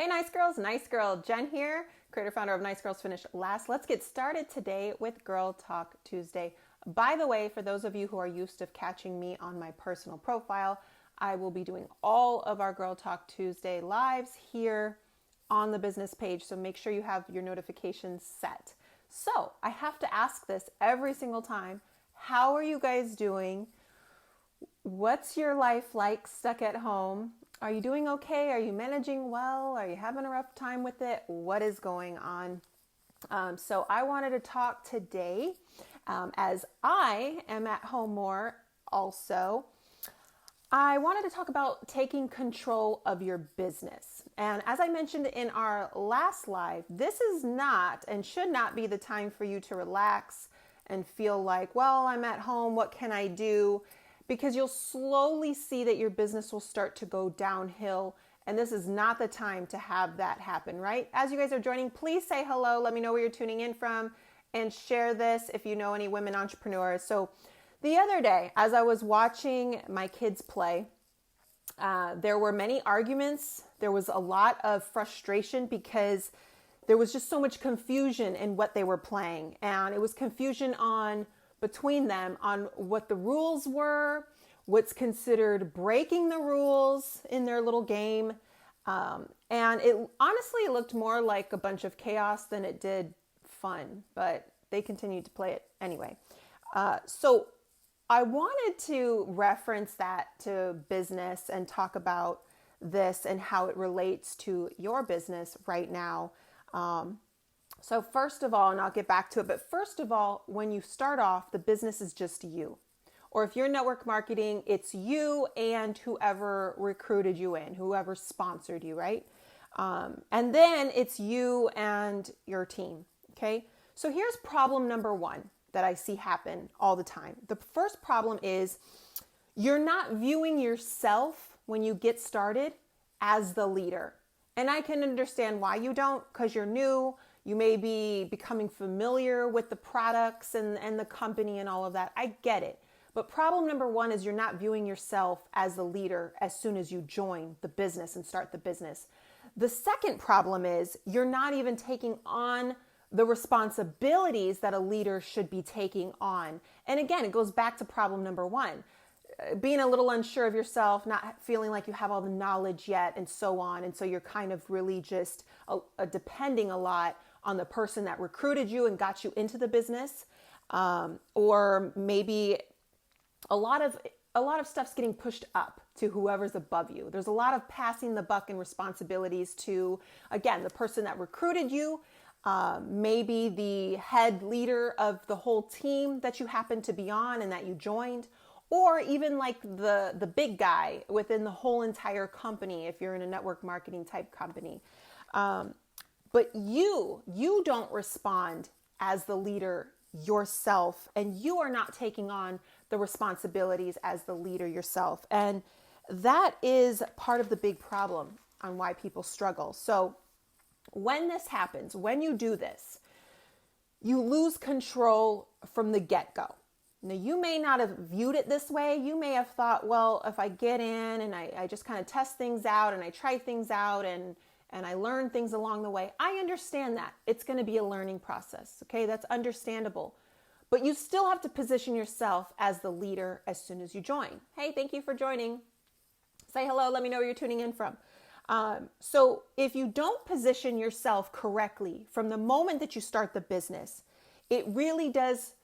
Hey, nice girl, Jen here, creator founder of Nice Girls Finish Last. Let's get started today with Girl Talk Tuesday. By the way, for those of you who are used to catching me on my personal profile, I will be doing all of our Girl Talk Tuesday lives here on the business page, so make sure you have your notifications set. So I have to ask this every single time. How are you guys doing? What's your life like stuck at home? Are you doing okay? Are you managing well? Are you having a rough time with it? What is going on? So I wanted to talk today, as I am at home more also. I wanted to talk about taking control of your business. And as I mentioned in our last live, this is not and should not be the time for you to relax and feel like, well, I'm at home, what can I do? Because you'll slowly see that your business will start to go downhill. And this is not the time to have that happen, right? As you guys are joining, please say hello. Let me know where you're tuning in from and share this if you know any women entrepreneurs. So the other day, as I was watching my kids play, there were many arguments. There was a lot of frustration because there was just so much confusion in what they were playing. And it was confusion between them on what the rules were, what's considered breaking the rules in their little game. And it honestly looked more like a bunch of chaos than it did fun, but they continued to play it anyway. So I wanted to reference that to business and talk about this and how it relates to your business right now. So first of all, and I'll get back to it, but first of all, when you start off, the business is just you. Or if you're network marketing, it's you and whoever recruited you in, whoever sponsored you, right? And then it's you and your team, okay? So here's problem number one that I see happen all the time. The first problem is you're not viewing yourself when you get started as the leader. And I can understand why you don't, because you're new. You may be becoming familiar with the products and the company and all of that. I get it. But problem number one is you're not viewing yourself as the leader as soon as you join the business and start the business. The second problem is you're not even taking on the responsibilities that a leader should be taking on. And again, it goes back to problem number one. Being a little unsure of yourself, not feeling like you have all the knowledge yet, and so on. And so you're kind of really just depending a lot on the person that recruited you and got you into the business. Or maybe a lot of stuff's getting pushed up to whoever's above you. There's a lot of passing the buck and responsibilities to, again, the person that recruited you, maybe the head leader of the whole team that you happen to be on and that you joined, or even like the big guy within the whole entire company if you're in a network marketing type company. But you don't respond as the leader yourself, and you are not taking on the responsibilities as the leader yourself. And that is part of the big problem on why people struggle. So when this happens, when you do this, you lose control from the get-go. Now, you may not have viewed it this way. You may have thought, well, if I get in and I just kind of test things out and I try things out and I learn things along the way, I understand that. It's going to be a learning process, okay? That's understandable. But you still have to position yourself as the leader as soon as you join. Hey, thank you for joining. Say hello. Let me know where you're tuning in from. So if you don't position yourself correctly from the moment that you start the business, it really does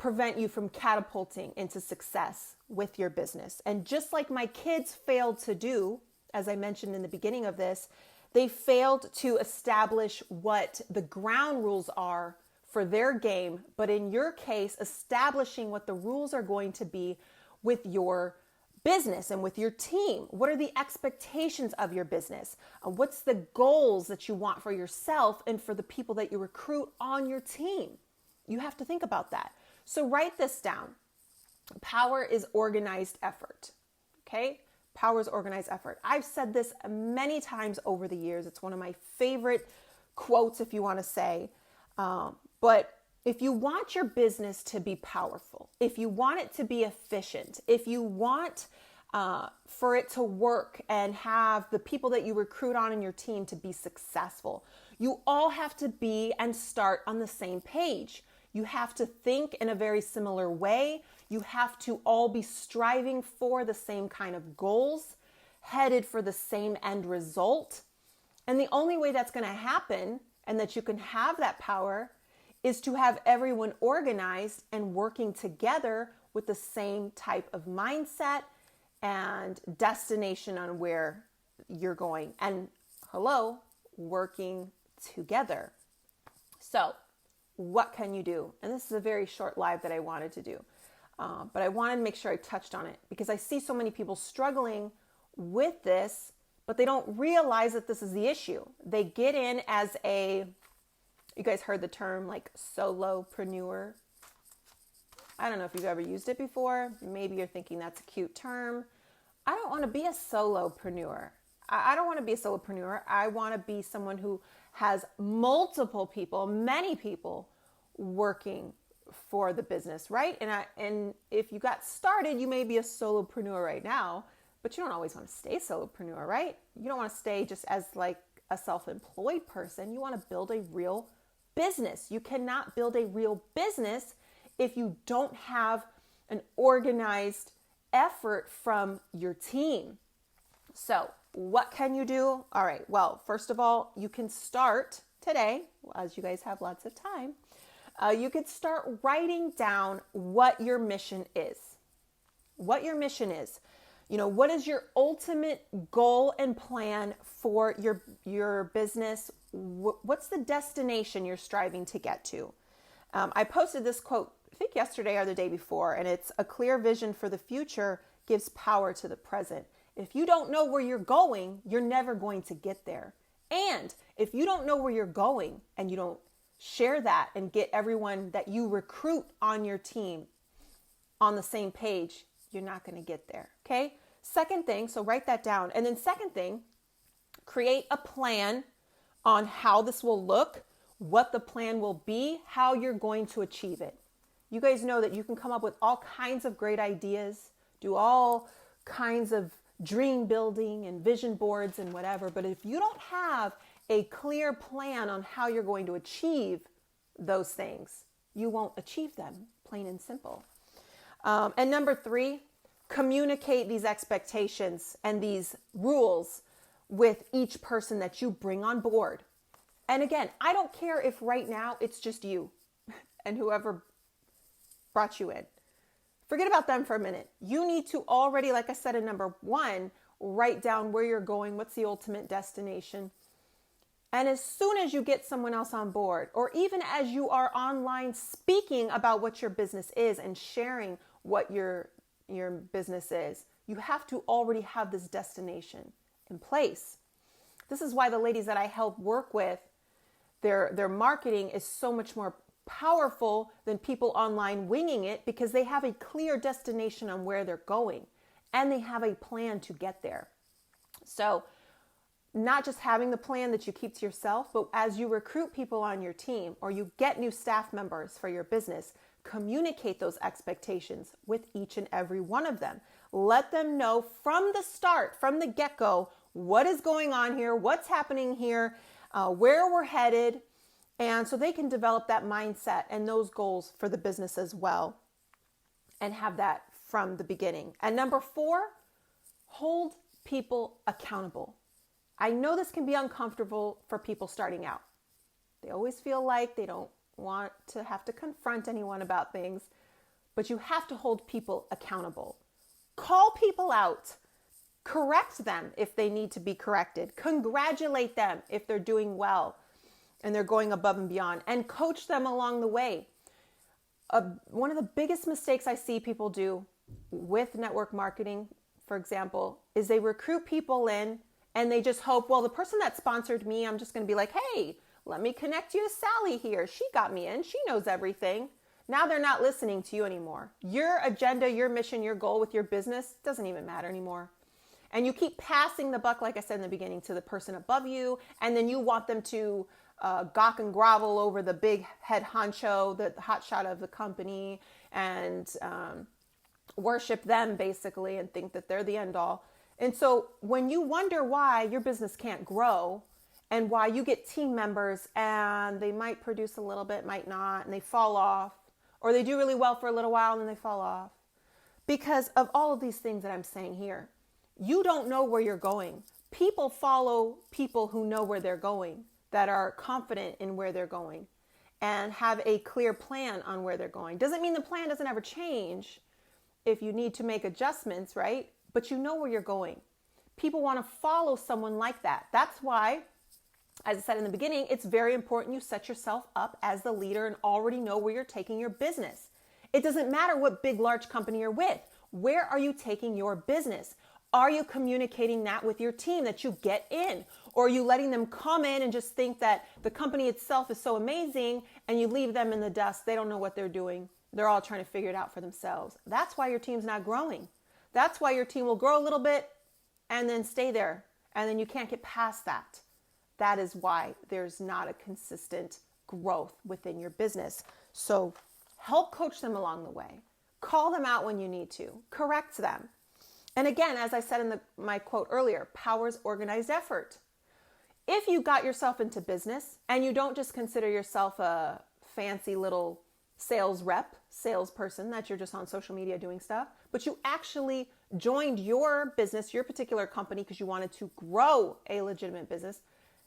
prevent you from catapulting into success with your business. And just like my kids failed to do, as I mentioned in the beginning of this, they failed to establish what the ground rules are for their game, but in your case, establishing what the rules are going to be with your business and with your team. What are the expectations of your business? What's the goals that you want for yourself and for the people that you recruit on your team? You have to think about that. So write this down. Power is organized effort. Okay? Power is organized effort. I've said this many times over the years. It's one of my favorite quotes, if you want to say. But if you want your business to be powerful, if you want it to be efficient, if you want for it to work and have the people that you recruit on in your team to be successful. You all have to be and start on the same page. You have to think in a very similar way. You have to all be striving for the same kind of goals, headed for the same end result. And the only way that's going to happen and that you can have that power is to have everyone organized and working together with the same type of mindset and destination on where you're going. And hello, working together. So what can you do? And this is a very short live that I wanted to do. But I wanted to make sure I touched on it because I see so many people struggling with this, but they don't realize that this is the issue. They get in as you guys heard the term like solopreneur. I don't know if you've ever used it before. Maybe you're thinking that's a cute term. I don't want to be a solopreneur. I don't want to be a solopreneur. I want to be someone who has multiple people, many people working for the business, right? And if you got started, you may be a solopreneur right now, but you don't always want to stay solopreneur, right? You don't want to stay just as like a self-employed person. You want to build a real business. You cannot build a real business if you don't have an organized effort from your team. So what can you do? All right. Well, first of all, you can start today, as you guys have lots of time. You could start writing down what your mission is. What your mission is. You know, what is your ultimate goal and plan for your business? What's the destination you're striving to get to? I posted this quote, I think yesterday or the day before, and it's a clear vision for the future gives power to the present. If you don't know where you're going, you're never going to get there. And if you don't know where you're going and you don't share that and get everyone that you recruit on your team on the same page, you're not going to get there. Okay. Second thing, so write that down. And then second thing, create a plan on how this will look, what the plan will be, how you're going to achieve it. You guys know that you can come up with all kinds of great ideas, do all kinds of dream building and vision boards and whatever. But if you don't have a clear plan on how you're going to achieve those things, you won't achieve them, plain and simple. And number 3, communicate these expectations and these rules with each person that you bring on board. And again, I don't care if right now it's just you and whoever brought you in. Forget about them for a minute. You need to already, like I said in number 1, write down where you're going, what's the ultimate destination. And as soon as you get someone else on board, or even as you are online speaking about what your business is and sharing what your business is, you have to already have this destination in place. This is why the ladies that I help work with, their marketing is so much more powerful than people online winging it, because they have a clear destination on where they're going and they have a plan to get there. So not just having the plan that you keep to yourself, but as you recruit people on your team or you get new staff members for your business, communicate those expectations with each and every one of them. Let them know from the start, from the get-go, what is going on here, what's happening here, where we're headed, and so they can develop that mindset and those goals for the business as well and have that from the beginning. And number 4, hold people accountable. I know this can be uncomfortable for people starting out. They always feel like they don't want to have to confront anyone about things, but you have to hold people accountable. Call people out. Correct them if they need to be corrected. Congratulate them if they're doing well and they're going above and beyond, and coach them along the way. One of the biggest mistakes I see people do with network marketing, for example, is they recruit people in and they just hope, well, the person that sponsored me, I'm just going to be like, hey, let me connect you to Sally here. She got me in. She knows everything. Now they're not listening to you anymore. Your agenda, your mission, your goal with your business doesn't even matter anymore. And you keep passing the buck, like I said in the beginning, to the person above you. And then you want them to gawk and grovel over the big head honcho, the hot shot of the company, and worship them basically and think that they're the end all. And so when you wonder why your business can't grow and why you get team members and they might produce a little bit, might not, and they fall off, or they do really well for a little while and then they fall off, because of all of these things that I'm saying here, you don't know where you're going. People follow people who know where they're going, that are confident in where they're going and have a clear plan on where they're going. Doesn't mean the plan doesn't ever change if you need to make adjustments, right? But you know where you're going. People want to follow someone like that. That's why, as I said in the beginning, it's very important you set yourself up as the leader and already know where you're taking your business. It doesn't matter what big, large company you're with. Where are you taking your business? Are you communicating that with your team that you get in? Or are you letting them come in and just think that the company itself is so amazing and you leave them in the dust? They don't know what they're doing. They're all trying to figure it out for themselves. That's why your team's not growing. That's why your team will grow a little bit and then stay there. And then you can't get past that. That is why there's not a consistent growth within your business. So help coach them along the way. Call them out when you need to. Correct them. And again, as I said in my quote earlier, power's organized effort. If you got yourself into business and you don't just consider yourself a fancy little sales rep, salesperson, that you're just on social media doing stuff, but you actually joined your business, your particular company, because you wanted to grow a legitimate business,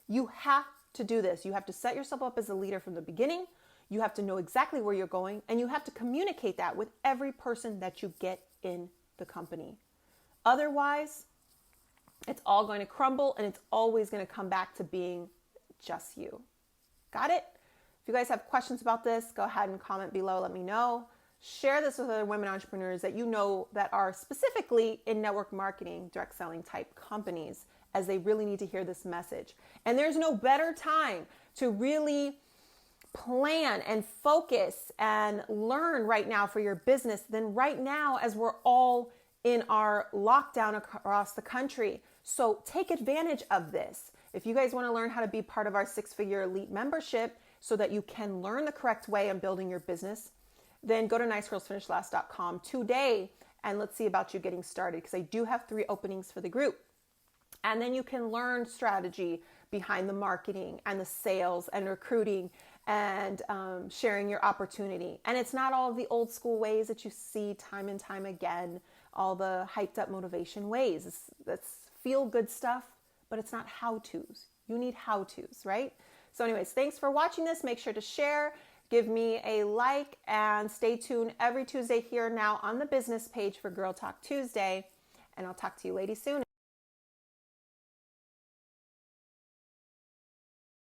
you have to do this. You have to set yourself up as a leader from the beginning. You have to know exactly where you're going, and you have to communicate that with every person that you get in the company. Otherwise, it's all going to crumble and it's always going to come back to being just you. Got it? If you guys have questions about this, go ahead and comment below. Let me know. Share this with other women entrepreneurs that you know that are specifically in network marketing, direct selling type companies, as they really need to hear this message. And there's no better time to really plan and focus and learn right now for your business than right now, as we're all in our lockdown across the country. So take advantage of this. If you guys want to learn how to be part of our 6-figure elite membership so that you can learn the correct way on building your business, then go to nicegirlsfinishlast.com today and let's see about you getting started, because I do have 3 openings for the group. And then you can learn strategy behind the marketing and the sales and recruiting and sharing your opportunity. And it's not all of the old school ways that you see time and time again, all the hyped up motivation ways. That's feel good stuff, but it's not how-tos. You need how-tos, right? So anyways, thanks for watching this. Make sure to share, give me a like, and stay tuned every Tuesday here now on the business page for Girl Talk Tuesday. And I'll talk to you ladies soon.